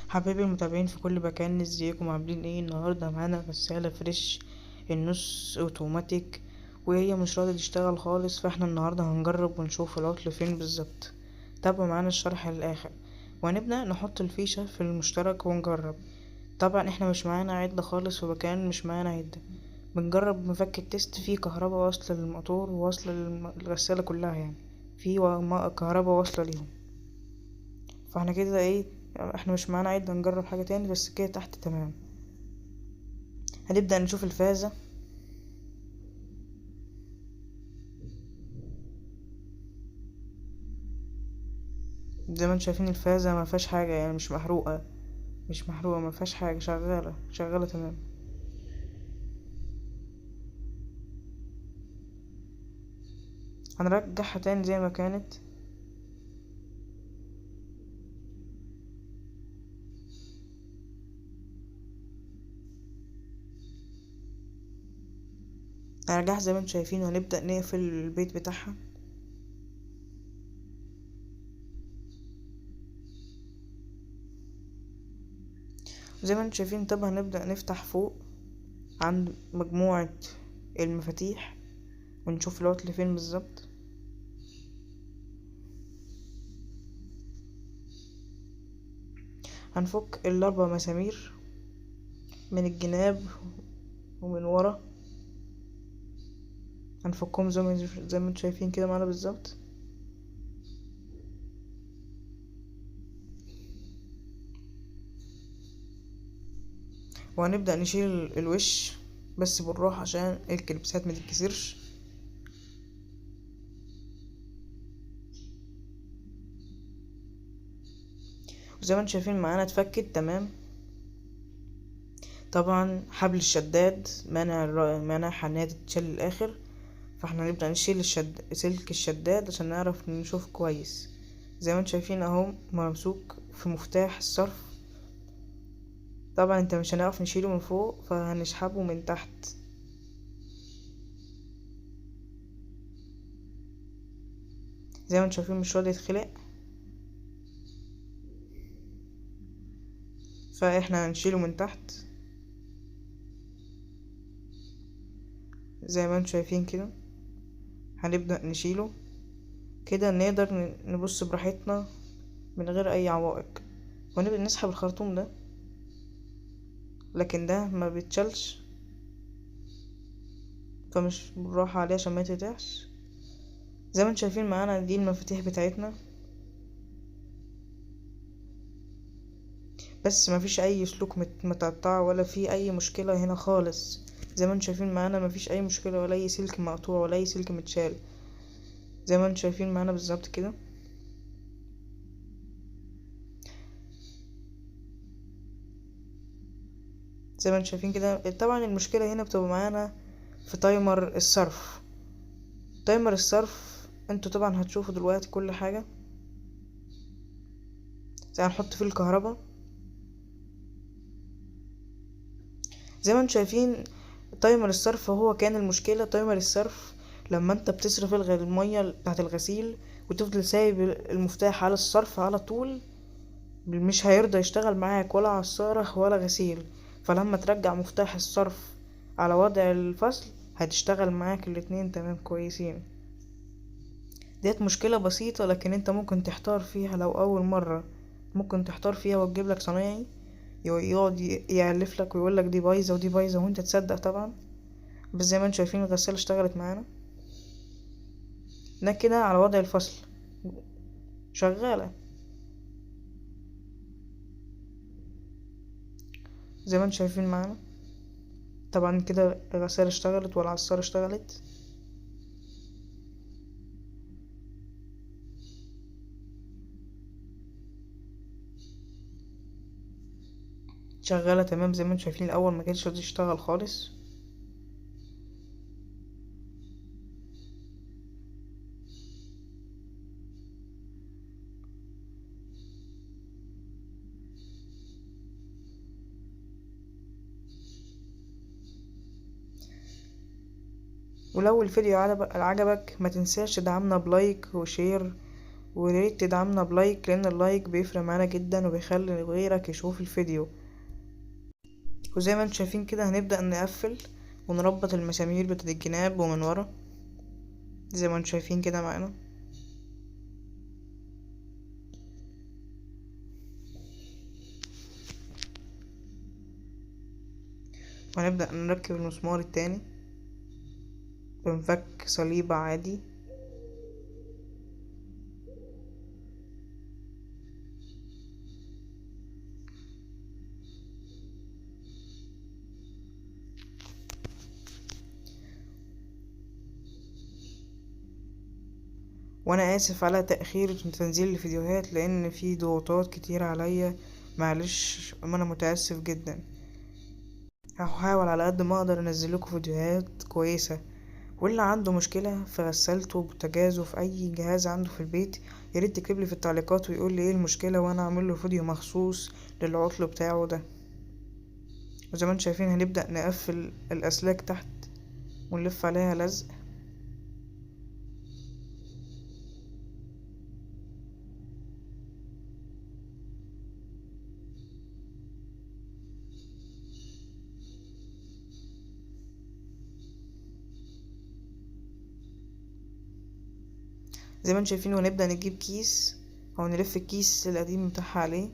حبايبي المتابعين في كل مكان، ازيكم عاملين ايه؟ النهارده معانا غسالة فريش النص اوتوماتيك، وهي مش راضية تشتغل خالص. فاحنا النهارده هنجرب ونشوف العطل فين بالظبط. تابعوا معانا الشرح للاخر، وهنبدأ نحط الفيشة في المشترك ونجرب. طبعا احنا مش معانا عدة خالص، ومكان مش معانا عدة. بنجرب مفك التست فيه كهربا واصلة للموتور وواصلة للغسالة كلها، يعني في كهربا واصلة ليهم. فاحنا كده ايه؟ احنا مش معانا عدة، نجرب حاجة تاني بس كده تحت تمام. هنبدأ نشوف الفازة. زي ما انتم شايفين الفازة ما فيهاش حاجة، يعني مش محروقة ما فيهاش حاجة، شغالة تمام. هنرجعها تاني زي ما كانت. هنرجعها زي ما انتم شايفين، وهنبدأ نقفل البيت بتاعها. زي ما انتم شايفين طبعا هنبدأ نفتح فوق عند مجموعة المفاتيح ونشوف العطل فين بالظبط. هنفك الاربع مسامير من الجناب ومن ورا. هنفكهم زي ما انتم شايفين كده معانا بالظبط. وهنبدأ نشيل الوش بس بالراحة عشان الكلبسات ما تتكسرش. وزي ما انتم شايفين معانا اتفكت تمام. طبعا حبل الشداد مانع انها تتشال للاخر. فاحنا هنبدأ نشيل سلك الشداد عشان نعرف نشوف كويس. زي ما انتم شايفين اهو ممسوك في مفتاح الصرف. طبعا انت مش هنعرف نشيله من فوق، فهنسحبه من تحت. زي ما انتم شايفين مش راضي يتخلق، فاحنا هنشيله من تحت زي ما انتم شايفين كده. هنبدأ نشيله كده، نقدر نبص براحتنا من غير اي عوائق. ونبدأ نسحب الخرطوم ده، لكن ده ما بيتشالش، فمش بالراحة عليه عشان ما يتقطعش. زي ما انتم شايفين معانا دي المفاتيح بتاعتنا، بس ما فيش اي سلوك متقطع ولا في اي مشكلة هنا خالص. زي ما انتم شايفين معانا ما فيش اي مشكلة ولا اي سلك مقطوع ولا اي سلك متشال. زي ما انتم شايفين معانا بالظبط كده. زي ما انتم شايفين كده. طبعا المشكلة هنا بتبقى معانا في تايمر الصرف. تايمر الصرف انتوا طبعا هتشوفوا دلوقتي كل حاجة. زي هنحط فيه الكهرباء. زي ما انتم شايفين تايمر الصرف هو كان المشكلة. تايمر الصرف لما انت بتصرف المية بتاعت الغسيل وتفضل سايب المفتاح على الصرف على طول، مش هيرضى يشتغل معاك ولا عصارة ولا غسيل. فلما ترجع مفتاح الصرف على وضع الفصل هتشتغل معاك الاتنين تمام كويسين. ديت مشكلة بسيطة، لكن انت ممكن تحتار فيها لو اول مرة. ممكن تحتار فيها وتجيب لك صنايعي يقعد يعلف لك ويقول لك دي بايظة ودي بايظة وانت تصدق طبعا. بس زي ما انتم شايفين الغسالة اشتغلت معانا. ده كده على وضع الفصل شغالة. زي ما انتم شايفين معانا طبعا كده الغسالة اشتغلت والعصارة اشتغلت. شغالة تمام. زي ما انتم شايفين الأول ما كانتش راضية تشتغل خالص. ولو الفيديو عجبك ما تنساش تدعمنا بلايك وشير وريت تدعمنا بلايك، لان اللايك بيفرق معانا جدا وبيخلي غيرك يشوف الفيديو. وزي ما انتم شايفين كده هنبدأ نقفل ونربط المسامير بتاعت الجناب ومن ورا زي ما انتم شايفين كده معانا. وهنبدأ نركب المسمار التاني بنفك صليبة عادي. وانا اسف على تأخير تنزيل الفيديوهات لان في ضغوطات كتير عليا، معلش انا متأسف جدا. هحاول على قد ما اقدر انزل لكم فيديوهات كويسة. واللي عنده مشكلة في غسالته بوتاجازه في اي جهاز عنده في البيت ياريت يكتبلي في التعليقات ويقول لي ايه المشكلة وانا اعمل له فيديو مخصوص للعطل بتاعه ده. وزي ما انتم شايفين هنبدأ نقفل الاسلاك تحت ونلف عليها لزق. زي ما انتم شايفين ونبدأ نجيب كيس او نلف الكيس القديم بتاعها عليه،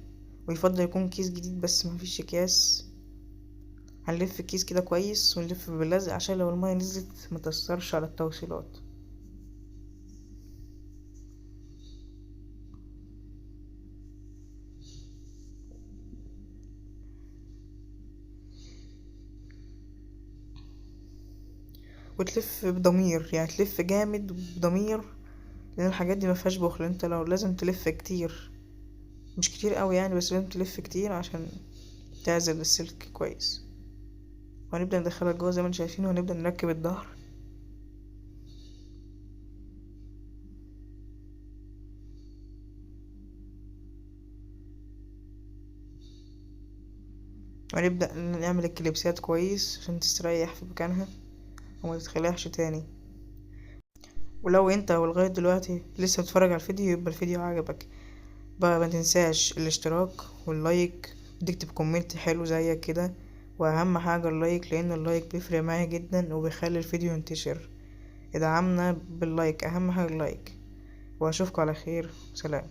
ويفضل يكون كيس جديد بس مفيش اكياس. هنلف الكيس كده كويس ونلف باللزق عشان لو المية نزلت متأثرش على التوصيلات. وتلف بضمير، يعني تلف جامد بضمير لان الحاجات دي مفيهاش بخل. انت لو لازم تلف كتير، مش كتير قوي يعني، بس لازم تلف كتير عشان تعزل السلك كويس. وهنبدأ ندخلها جوه زي ما انتم شايفين وهنبدأ نركب الظهر. وهنبدأ نعمل الكليبسات كويس عشان تستريح في مكانها وما تتخلعش تاني. ولو انت ولغاية دلوقتي لسه بتتفرج على الفيديو يبقى الفيديو عجبك بقى، ما تنساش الاشتراك واللايك وتكتب كومنت حلو زيك كده. واهم حاجة اللايك لان اللايك بيفرق معايا جدا وبيخلي الفيديو ينتشر. ادعمنا باللايك، اهم حاجة اللايك. واشوفكم على خير، سلام.